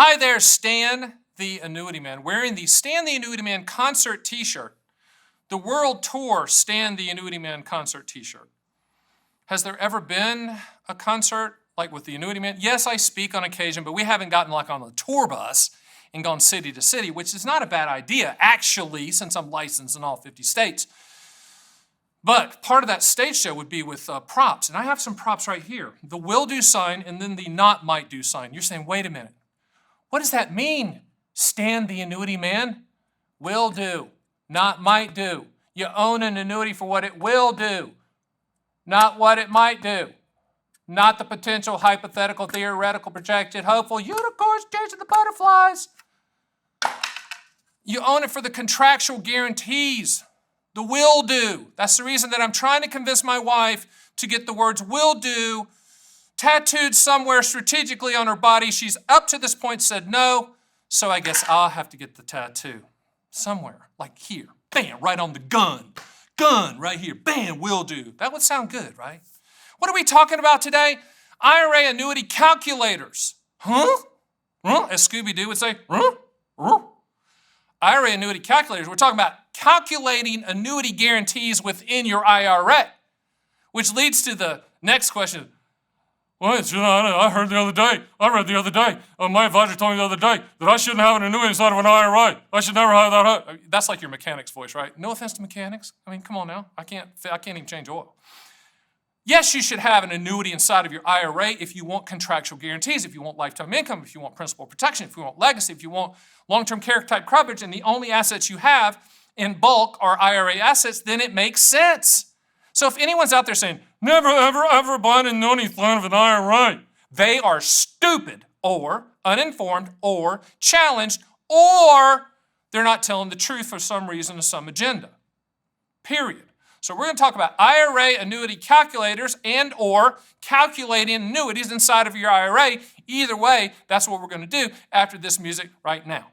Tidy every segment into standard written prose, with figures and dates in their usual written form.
Hi there, Stan the Annuity Man, wearing the Stan the Annuity Man concert t-shirt, the World Tour Stan the Annuity Man concert t-shirt. Has there ever been a concert like with the Annuity Man? Yes, I speak on occasion, but we haven't gotten like on a tour bus and gone city to city, which is not a bad idea, actually, since I'm licensed in all 50 states. But part of that stage show would be with props, and I have some props right here. The will do sign and then the not might do sign. You're saying, wait a minute, what does that mean, Stan the Annuity Man? Will do, not might do. You own an annuity for what it will do, not what it might do. Not the potential, hypothetical, theoretical, projected, hopeful, unicorns chasing the butterflies. You own it for the contractual guarantees, the will do. That's the reason that I'm trying to convince my wife to get the words will do tattooed somewhere strategically on her body. She's up to this point said no, so I guess I'll have to get the tattoo somewhere, like here. Bam, right on the gun. Gun right here. Bam, will do. That would sound good, right? What are we talking about today? IRA Annuity Calculators. Huh? As Scooby-Doo would say, IRA Annuity Calculators. We're talking about calculating annuity guarantees within your IRA, which leads to the next question. Well, I heard the other day, I read the other day, my advisor told me the other day that I shouldn't have an annuity inside of an IRA. I should never have that. That's like your mechanic's voice, right? No offense to mechanics. I mean, come on now. I can't even change oil. Yes, you should have an annuity inside of your IRA if you want contractual guarantees, if you want lifetime income, if you want principal protection, if you want legacy, if you want long-term care type coverage, and the only assets you have in bulk are IRA assets, then it makes sense. So if anyone's out there saying, never, ever, ever buy an annuity plan of an IRA, they are stupid or uninformed or challenged, or they're not telling the truth for some reason or some agenda, period. So we're going to talk about IRA annuity calculators and or calculating annuities inside of your IRA. Either way, that's what we're going to do after this music right now.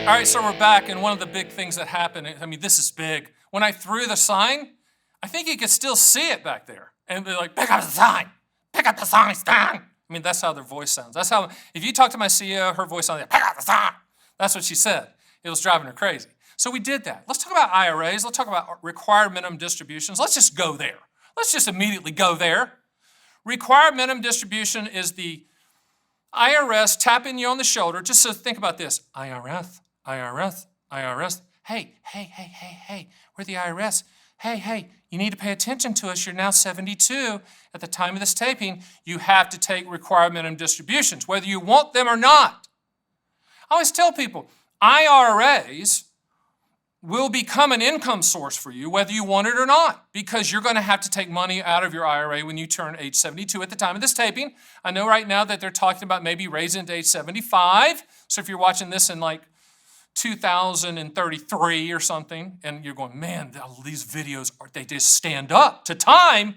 All right, so we're back, and one of the big things that happened, I mean, this is big. When I threw the sign, I think you could still see it back there. And they're like, pick up the sign. Pick up the sign, Stan. I mean, that's how their voice sounds. That's how, if you talk to my CEO, her voice sounds like, pick up the sign. That's what she said. It was driving her crazy. So we did that. Let's talk about IRAs. Let's talk about required minimum distributions. Let's just go there. Let's just immediately go there. Required minimum distribution is the IRS tapping you on the shoulder. Just so think about this. IRS, IRS, IRS. Hey, we're the IRS. Hey, you need to pay attention to us. You're now 72 at the time of this taping. You have to take required minimum distributions, whether you want them or not. I always tell people, IRAs will become an income source for you, whether you want it or not, because you're going to have to take money out of your IRA when you turn age 72 at the time of this taping. I know right now that they're talking about maybe raising it to age 75. So if you're watching this in like 2033 or something, and you're going, man, these videos, they just stand up to time,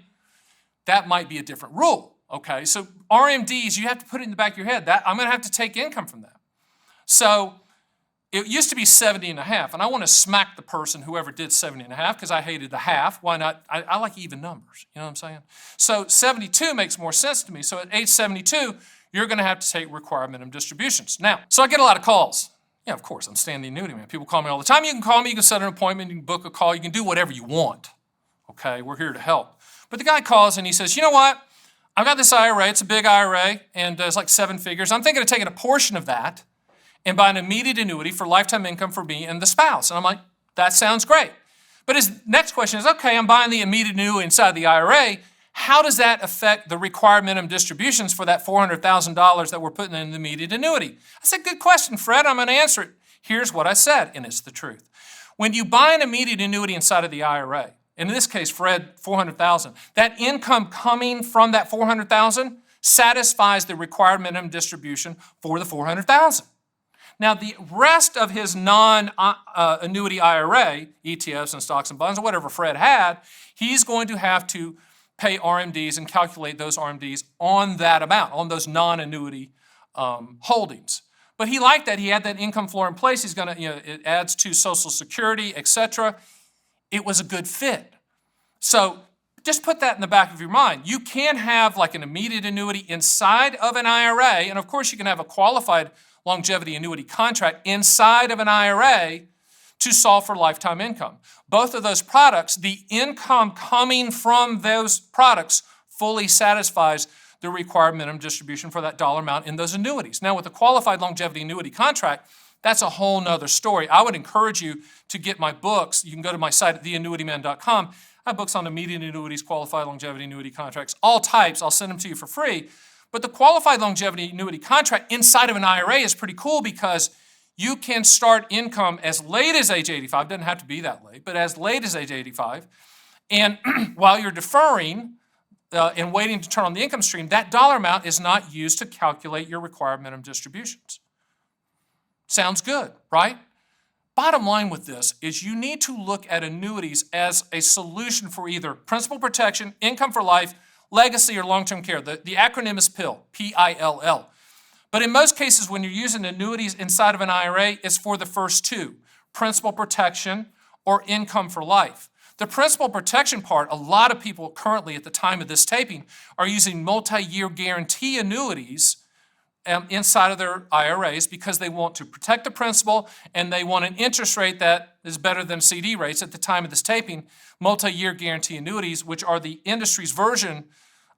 that might be a different rule, okay? So RMDs, you have to put it in the back of your head. That I'm going to have to take income from that. So it used to be 70 and a half, and I want to smack the person, whoever did 70 and a half, because I hated the half. Why not? I like even numbers, you know what I'm saying? So 72 makes more sense to me. So at age 72, you're going to have to take required minimum distributions. Now, so I get a lot of calls. Yeah, of course, I'm Stan the Annuity Man. People call me all the time. You can call me, you can set an appointment, you can book a call, you can do whatever you want, okay? We're here to help. But the guy calls and he says, you know what? I've got this IRA, it's a big IRA, and it's like 7 figures. I'm thinking of taking a portion of that and buy an immediate annuity for lifetime income for me and the spouse. And I'm like, that sounds great. But his next question is, okay, I'm buying the immediate annuity inside the IRA. How does that affect the required minimum distributions for that $400,000 that we're putting in the immediate annuity? I said, good question, Fred. I'm going to answer it. Here's what I said, and it's the truth. When you buy an immediate annuity inside of the IRA, in this case, Fred, $400,000, that income coming from that $400,000 satisfies the required minimum distribution for the $400,000. Now, the rest of his non-annuity IRA, ETFs and stocks and bonds, or whatever Fred had, he's going to have to pay RMDs and calculate those RMDs on that amount, on those non-annuity holdings. But he liked that. He had that income floor in place. He's going to, it adds to Social Security, etc. It was a good fit. So just put that in the back of your mind. You can have like an immediate annuity inside of an IRA, and of course you can have a qualified longevity annuity contract inside of an IRA to solve for lifetime income. Both of those products, the income coming from those products fully satisfies the required minimum distribution for that dollar amount in those annuities. Now with a qualified longevity annuity contract, that's a whole nother story. I would encourage you to get my books. You can go to my site at theannuityman.com. I have books on immediate annuities, qualified longevity annuity contracts, all types. I'll send them to you for free. But the qualified longevity annuity contract inside of an IRA is pretty cool because you can start income as late as age 85. It doesn't have to be that late, but as late as age 85. And while you're deferring and waiting to turn on the income stream, that dollar amount is not used to calculate your required minimum distributions. Sounds good, right? Bottom line with this is you need to look at annuities as a solution for either principal protection, income for life, legacy, or long-term care. The acronym is P.I.L.L, P-I-L-L. But in most cases, when you're using annuities inside of an IRA, it's for the first two, principal protection or income for life. The principal protection part, a lot of people currently at the time of this taping are using multi-year guarantee annuities inside of their IRAs because they want to protect the principal and they want an interest rate that is better than CD rates at the time of this taping. Multi-year guarantee annuities, which are the industry's version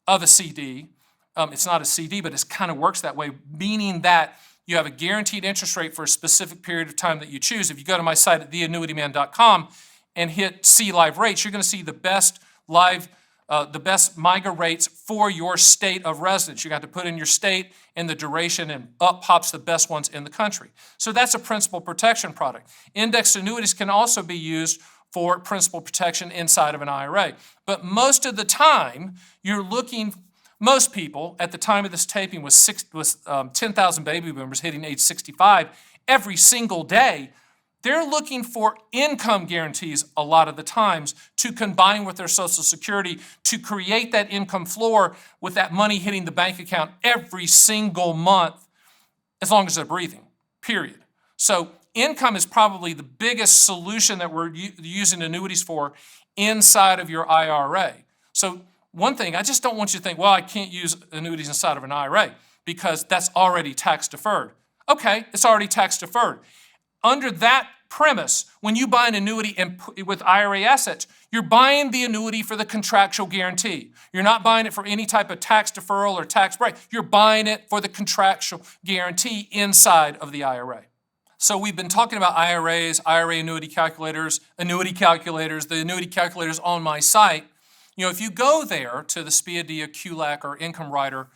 of a CD. It's not a CD, but it kind of works that way, meaning that you have a guaranteed interest rate for a specific period of time that you choose. If you go to my site at theannuityman.com and hit See Live Rates, you're going to see the best MIGA rates for your state of residence. You got to put in your state and the duration, and up pops the best ones in the country. So that's a principal protection product. Indexed annuities can also be used for principal protection inside of an IRA. But most of the time, you're looking, most people at the time of this taping was 10,000 baby boomers hitting age 65 every single day. They're looking for income guarantees a lot of the times to combine with their Social Security to create that income floor with that money hitting the bank account every single month as long as they're breathing, period. So income is probably the biggest solution that we're using annuities for inside of your IRA. So one thing, I just don't want you to think, well, I can't use annuities inside of an IRA because that's already tax deferred. Okay, it's already tax deferred. Under that premise, when you buy an annuity with IRA assets, you're buying the annuity for the contractual guarantee. You're not buying it for any type of tax deferral or tax break. You're buying it for the contractual guarantee inside of the IRA. So we've been talking about IRAs, IRA Annuity Calculators, Annuity Calculators, the Annuity Calculators on my site. You know, if you go there to the SPIA, QLAC, or Income Rider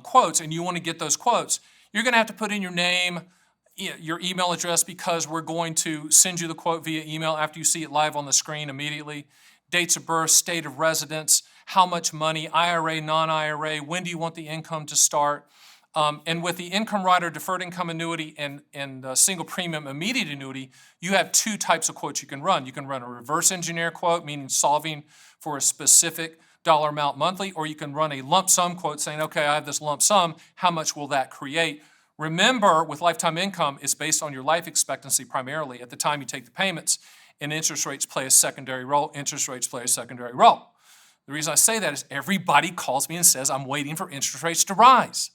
quotes, and you want to get those quotes, you're going to have to put in your name, your email address, because we're going to send you the quote via email after you see it live on the screen immediately. Dates of birth, state of residence, how much money, IRA, non-IRA, when do you want the income to start? And with the Income Rider Deferred Income Annuity and Single Premium Immediate Annuity, you have two types of quotes you can run. You can run a reverse engineer quote, meaning solving for a specific dollar amount monthly, or you can run a lump sum quote saying, okay, I have this lump sum, how much will that create? Remember, with lifetime income, it's based on your life expectancy primarily at the time you take the payments, and interest rates play a secondary role. Interest rates play a secondary role. The reason I say that is everybody calls me and says, I'm waiting for interest rates to rise.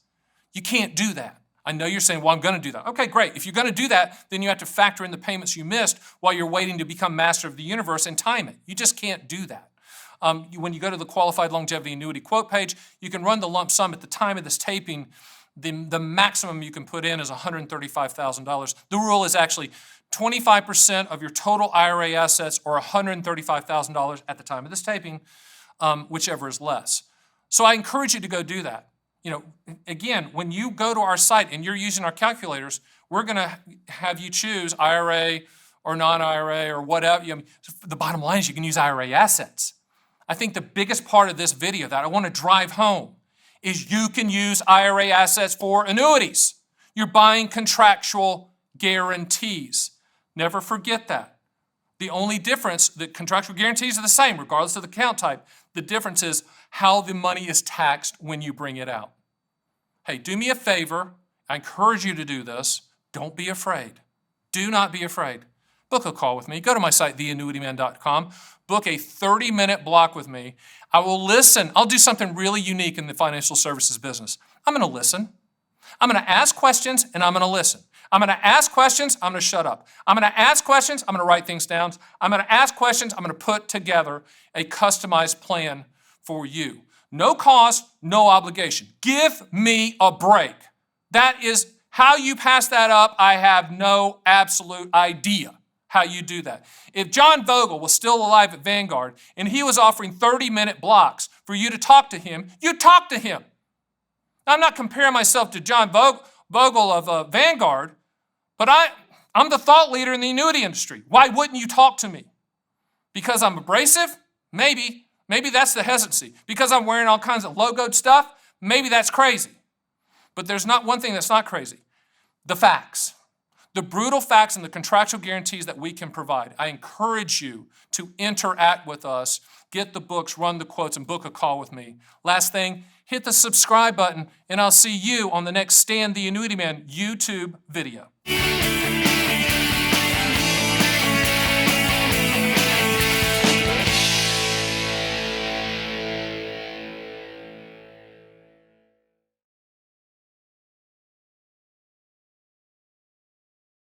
You can't do that. I know you're saying, well, I'm going to do that. Okay, great. If you're going to do that, then you have to factor in the payments you missed while you're waiting to become master of the universe and time it. You just can't do that. When you go to the Qualified Longevity Annuity quote page, you can run the lump sum at the time of this taping. The maximum you can put in is $135,000. The rule is actually 25% of your total IRA assets or $135,000 at the time of this taping, whichever is less. So I encourage you to go do that. You know, again, when you go to our site and you're using our calculators, we're going to have you choose IRA or non-IRA or whatever. The bottom line is you can use IRA assets. I think the biggest part of this video that I want to drive home is you can use IRA assets for annuities. You're buying contractual guarantees. Never forget that. The only difference, the contractual guarantees are the same regardless of the account type. The difference is how the money is taxed when you bring it out. Hey, do me a favor. I encourage you to do this. Don't be afraid. Do not be afraid. book a call with me. Go to my site, theannuityman.com. Book a 30-minute block with me. I will listen. I'll do something really unique in the financial services business. I'm going to listen. I'm going to ask questions, and I'm going to listen. I'm going to ask questions, I'm going to shut up. I'm going to ask questions, I'm going to write things down. I'm going to ask questions, I'm going to put together a customized plan for you. No cost, no obligation. Give me a break. That is how you pass that up. I have no absolute idea how you do that. If John Vogel was still alive at Vanguard and he was offering 30-minute blocks for you to talk to him, you'd talk to him. Now, I'm not comparing myself to John Vogel of Vanguard, but I'm the thought leader in the annuity industry. Why wouldn't you talk to me? Because I'm abrasive? Maybe. Maybe that's the hesitancy. Because I'm wearing all kinds of logoed stuff? Maybe that's crazy. But there's not one thing that's not crazy. The facts. The brutal facts and the contractual guarantees that we can provide. I encourage you to interact with us, get the books, run the quotes, and book a call with me. Last thing, hit the subscribe button, and I'll see you on the next Stan the Annuity Man YouTube video.